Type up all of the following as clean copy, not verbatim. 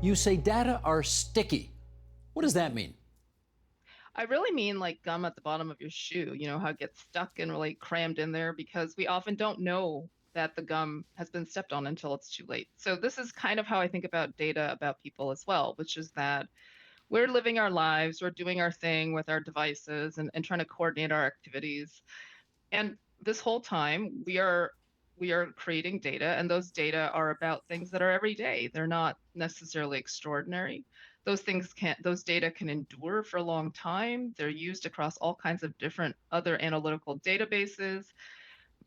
You say data are sticky. What does that mean? I really mean like gum at the bottom of your shoe, how it gets stuck and really crammed in there because we often don't know that the gum has been stepped on until it's too late. So this is kind of how I think about data about people as well, which is that we're living our lives, we're doing our thing with our devices and trying to coordinate our activities. And this whole time we are creating data, and those data are about things that are every day. They're not necessarily extraordinary. Those data can endure for a long time. They're used across all kinds of different other analytical databases.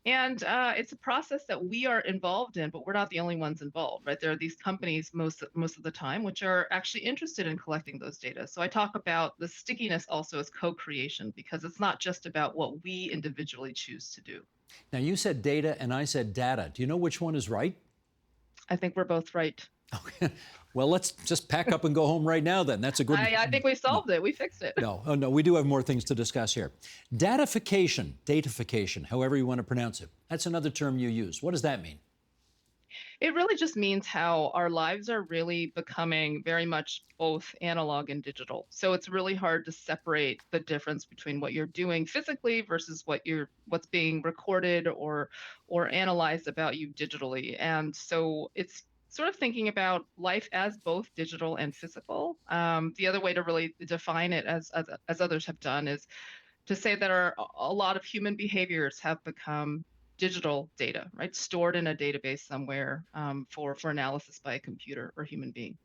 And it's a process that we are involved in, but we're not the only ones involved, right? There are these companies most of the time which are actually interested in collecting those data. So I talk about the stickiness also as co-creation because it's not just about what we individually choose to do. Now, you said data and I said data. Do you know which one is right? I think we're both right. Okay. Well, let's just pack up and go home right now then. That's a good... I think we No, solved it. We fixed it. no, oh, no, we do have more things to discuss here. Datafication, however you want to pronounce it. That's another term you use. What does that mean? It really just means how our lives are really becoming very much both analog and digital. So it's really hard to separate the difference between what you're doing physically versus what's being recorded or analyzed about you digitally. And so it's sort of thinking about life as both digital and physical. The other way to really define it, as others have done, is to say that a lot of human behaviors have become digital data, right? Stored in a database somewhere for analysis by a computer or human being.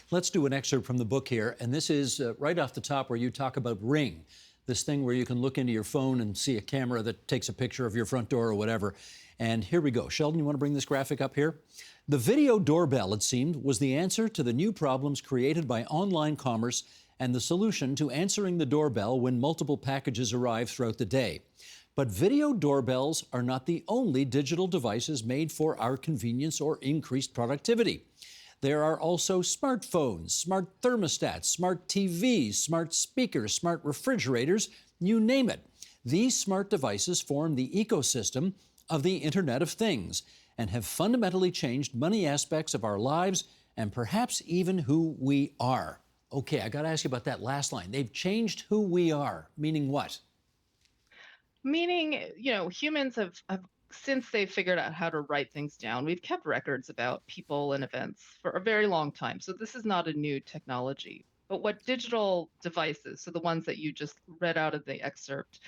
Let's do an excerpt from the book here. And this is right off the top where you talk about Ring, this thing where you can look into your phone and see a camera that takes a picture of your front door or whatever. And here we go. Sheldon, you want to bring this graphic up here? The video doorbell, it seemed, was the answer to the new problems created by online commerce and the solution to answering the doorbell when multiple packages arrive throughout the day. But video doorbells are not the only digital devices made for our convenience or increased productivity. There are also smartphones, smart thermostats, smart TVs, smart speakers, smart refrigerators, you name it. These smart devices form the ecosystem of the Internet of Things and have fundamentally changed many aspects of our lives and perhaps even who we are. Okay, I got to ask you about that last line. They've changed who we are, meaning what? Meaning, humans have since they figured out how to write things down, we've kept records about people and events for a very long time. So this is not a new technology. But what digital devices, so the ones that you just read out of the excerpt,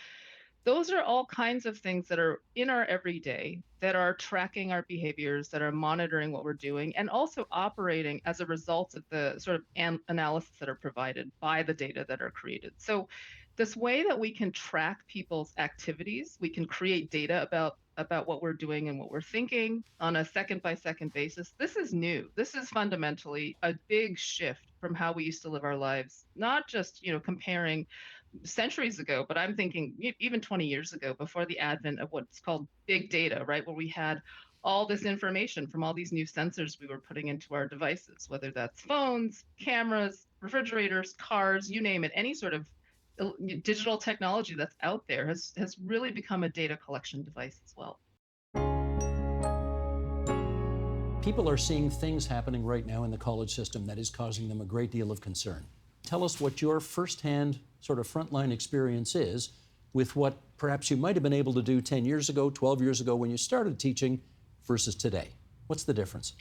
those are all kinds of things that are in our everyday, that are tracking our behaviors, that are monitoring what we're doing, and also operating as a result of the sort of analysis that are provided by the data that are created. So this way that we can track people's activities, we can create data about what we're doing and what we're thinking on a second by second basis. This is new. This is fundamentally a big shift from how we used to live our lives, not just, comparing centuries ago, but I'm thinking even 20 years ago, before the advent of what's called big data, right? Where we had all this information from all these new sensors we were putting into our devices, whether that's phones, cameras, refrigerators, cars, you name it, any sort of digital technology that's out there has really become a data collection device as well. People are seeing things happening right now in the college system that is causing them a great deal of concern. Tell us what your firsthand sort of frontline experience is with what perhaps you might have been able to do 10 years ago, 12 years ago when you started teaching versus today. What's the difference?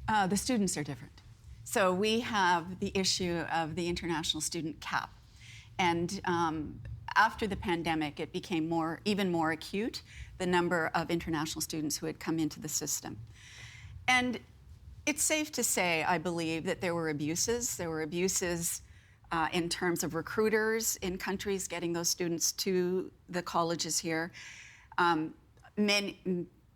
The students are different. So we have the issue of the international student cap. And after the pandemic, it became even more acute, the number of international students who had come into the system. And it's safe to say, I believe, that there were abuses. There were abuses in terms of recruiters in countries getting those students to the colleges here.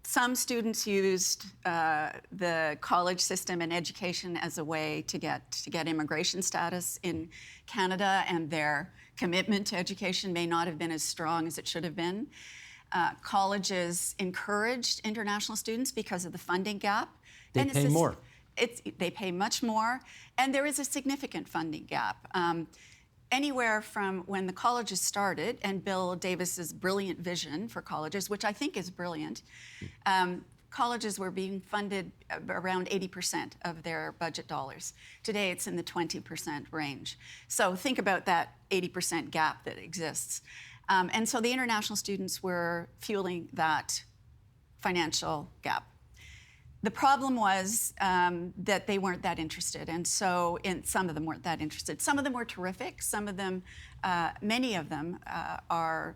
Some students used the college system and education as a way to get immigration status in Canada, and their commitment to education may not have been as strong as it should have been. Colleges encouraged international students because of the funding gap. They pay more. They pay much more, and there is a significant funding gap. Anywhere from when the colleges started, and Bill Davis's brilliant vision for colleges, which I think is brilliant, colleges were being funded around 80% of their budget dollars. Today, it's in the 20% range. So think about that 80% gap that exists. And so the international students were fueling that financial gap. The problem was that they weren't that interested, and so some of them weren't that interested. Some of them were terrific. Some of them, many of them, are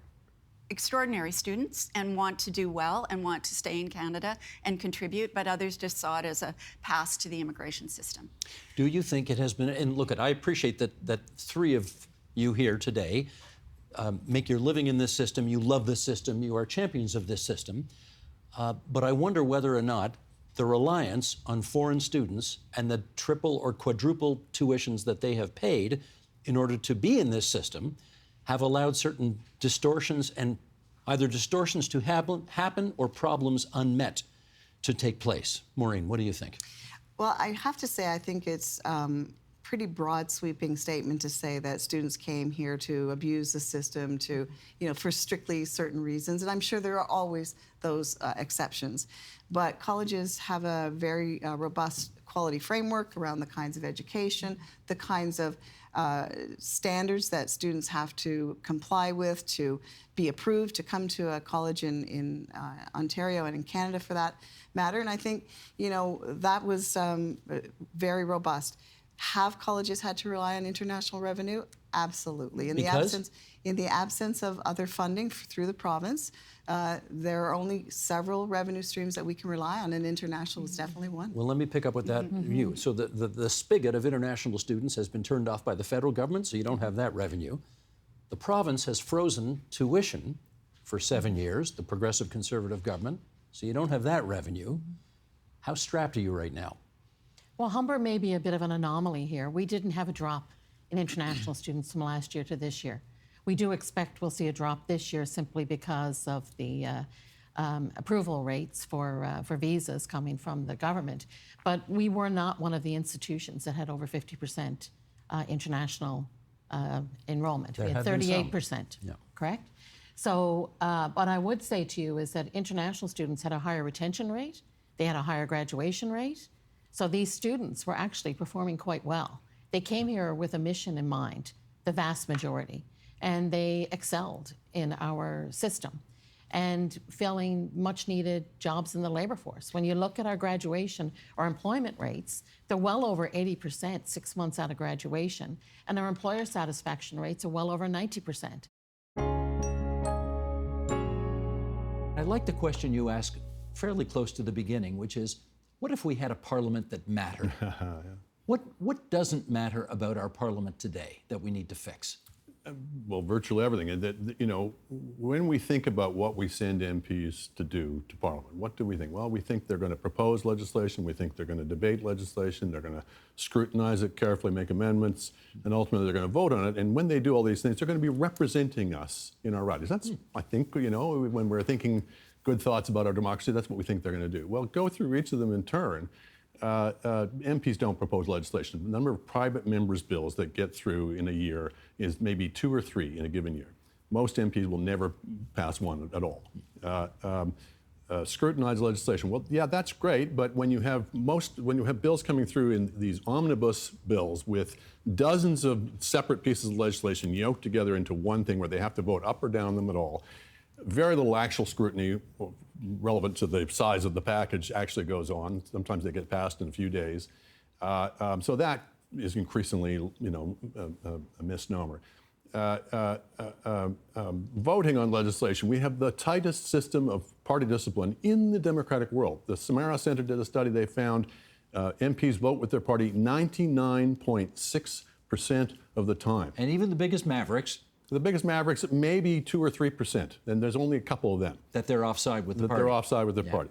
extraordinary students and want to do well and want to stay in Canada and contribute, but others just saw it as a pass to the immigration system. Do you think it has been, and look, I appreciate that three of you here today make your living in this system, you love this system, you are champions of this system, but I wonder whether or not the reliance on foreign students and the triple or quadruple tuitions that they have paid in order to be in this system have allowed certain distortions, and either distortions to happen or problems unmet to take place. Maureen, what do you think? Well, I have to say, I think it's pretty broad sweeping statement to say that students came here to abuse the system, to, for strictly certain reasons. And I'm sure there are always those exceptions. But colleges have a very robust quality framework around the kinds of education, the kinds of standards that students have to comply with to be approved to come to a college in Ontario and in Canada for that matter. And I think, that was very robust. Have colleges had to rely on international revenue? Absolutely. In the absence of other funding through the province, there are only several revenue streams that we can rely on, and international is definitely one. Well, let me pick up with that view. So the spigot of international students has been turned off by the federal government, so you don't have that revenue. The province has frozen tuition for 7 years, the Progressive Conservative government, so you don't have that revenue. How strapped are you right now? Well, Humber may be a bit of an anomaly here. We didn't have a drop in international students from last year to this year. We do expect we'll see a drop this year simply because of the approval rates for visas coming from the government. But we were not one of the institutions that had over 50% international enrollment. We had 38%, correct? So what I would say to you is that international students had a higher retention rate. They had a higher graduation rate. So these students were actually performing quite well. They came here with a mission in mind, the vast majority, and they excelled in our system and filling much needed jobs in the labor force. When you look at our graduation or employment rates, they're well over 80% 6 months out of graduation, and our employer satisfaction rates are well over 90%. I like the question you asked fairly close to the beginning, which is, what if we had a parliament that mattered? What doesn't matter about our parliament today that we need to fix? Well, virtually everything. And when we think about what we send MPs to do to Parliament, what do we think? Well, we think they're going to propose legislation, we think they're going to debate legislation, they're going to scrutinize it carefully, make amendments, and ultimately they're going to vote on it. And when they do all these things, they're going to be representing us in our ridings. That's, I think, when we're thinking good thoughts about our democracy, that's what we think they're going to do. Well, go through each of them in turn. MPs don't propose legislation. The number of private members' bills that get through in a year is maybe 2 or 3 in a given year. Most MPs will never pass one at all. Scrutinize legislation. Well, yeah, that's great, but when you have bills coming through in these omnibus bills with dozens of separate pieces of legislation yoked together into one thing where they have to vote up or down them at all, very little actual scrutiny relevant to the size of the package actually goes on. Sometimes they get passed in a few days. So that is increasingly, a misnomer. Voting on legislation, we have the tightest system of party discipline in the democratic world. The Samara Center did a study. They found MPs vote with their party 99.6% of the time. And even the biggest mavericks, maybe 2 or 3%, and there's only a couple of them. That they're offside with the party. They're offside with their party.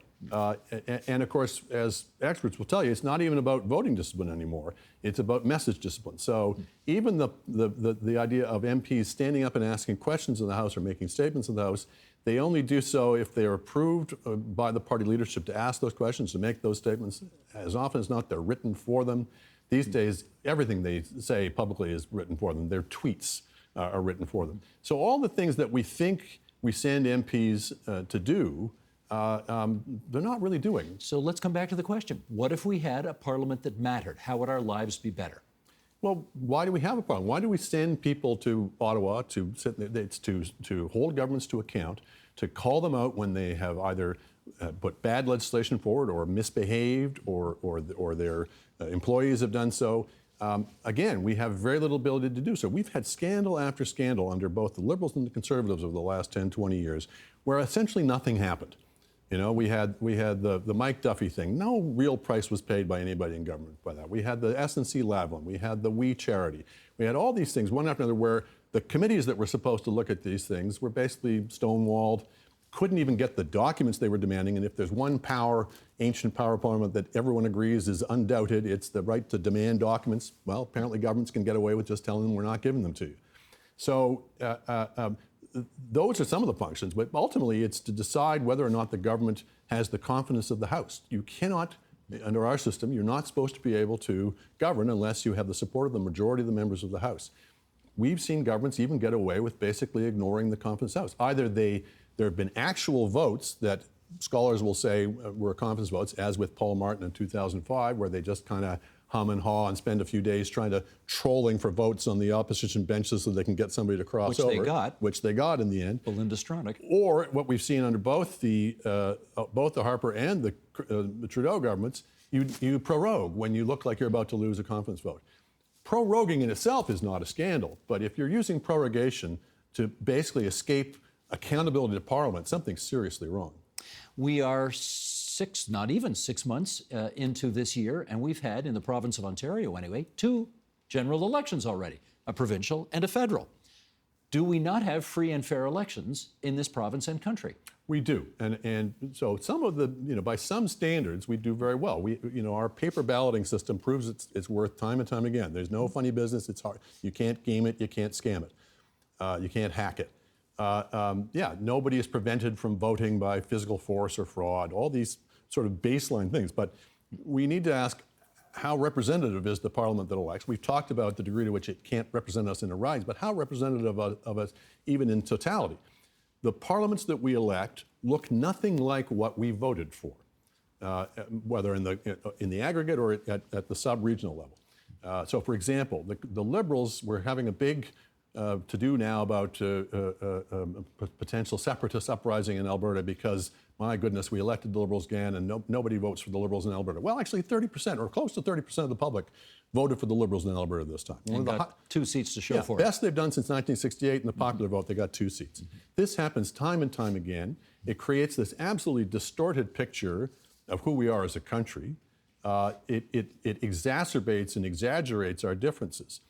And of course, as experts will tell you, it's not even about voting discipline anymore. It's about message discipline. So even the idea of MPs standing up and asking questions in the House or making statements in the House, they only do so if they are approved by the party leadership to ask those questions, to make those statements. As often as not, they're written for them. These days, everything they say publicly is written for them. Their tweets are written for them. So all the things that we think we send MPs to do they're not really doing. So let's come back to the question. What if we had a parliament that mattered? How would our lives be better? Well, why do we have a problem? Why do we send people to Ottawa to hold governments to account, to call them out when they have either put bad legislation forward or misbehaved or their employees have done so? Again, we have very little ability to do so. We've had scandal after scandal under both the Liberals and the Conservatives over the last 10, 20 years where essentially nothing happened. You know, we had the Mike Duffy thing. No real price was paid by anybody in government by that. We had the S&C lab one. We had the We Charity. We had all these things, one after another, where the committees that were supposed to look at these things were basically stonewalled, couldn't even get the documents they were demanding. And if there's one power, ancient power of Parliament, that everyone agrees is undoubted, it's the right to demand documents. Well, apparently governments can get away with just telling them we're not giving them to you. So those are some of the functions, but ultimately it's to decide whether or not the government has the confidence of the House. You cannot, under our system, you're not supposed to be able to govern unless you have the support of the majority of the members of the House. We've seen governments even get away with basically ignoring the confidence of the House. Either there have been actual votes that scholars will say were confidence votes, as with Paul Martin in 2005, where they just kind of hum and haw and spend a few days trying to trolling for votes on the opposition benches so they can get somebody to cross over. Which they got in the end. Belinda Stronach. Or what we've seen under both the Harper and the Trudeau governments, you prorogue when you look like you're about to lose a confidence vote. Proroguing in itself is not a scandal, but if you're using prorogation to basically escape accountability to Parliament, something's seriously wrong. We are not even 6 months into this year, and we've had, in the province of Ontario anyway, 2 general elections already, a provincial and a federal. Do we not have free and fair elections in this province and country? We do, and so some of the, by some standards, we do very well. Our paper balloting system proves its worth time and time again. There's no funny business. It's hard. You can't game it. You can't scam it. You can't hack it. Nobody is prevented from voting by physical force or fraud, all these sort of baseline things. But we need to ask, how representative is the Parliament that elects? We've talked about the degree to which it can't represent us in a rise, but how representative of us even in totality? The parliaments that we elect look nothing like what we voted for, whether in the aggregate or at the sub-regional level. So, for example, the Liberals were having a big to-do now about potential separatist uprising in Alberta because, my goodness, we elected the Liberals again and nobody votes for the Liberals in Alberta. Well, actually 30% or close to 30% of the public voted for the Liberals in Alberta this time. And got 2 seats to show for it. Best they've done since 1968 in the popular vote, they got 2 seats. This happens time and time again. It creates this absolutely distorted picture of who we are as a country. It exacerbates and exaggerates our differences.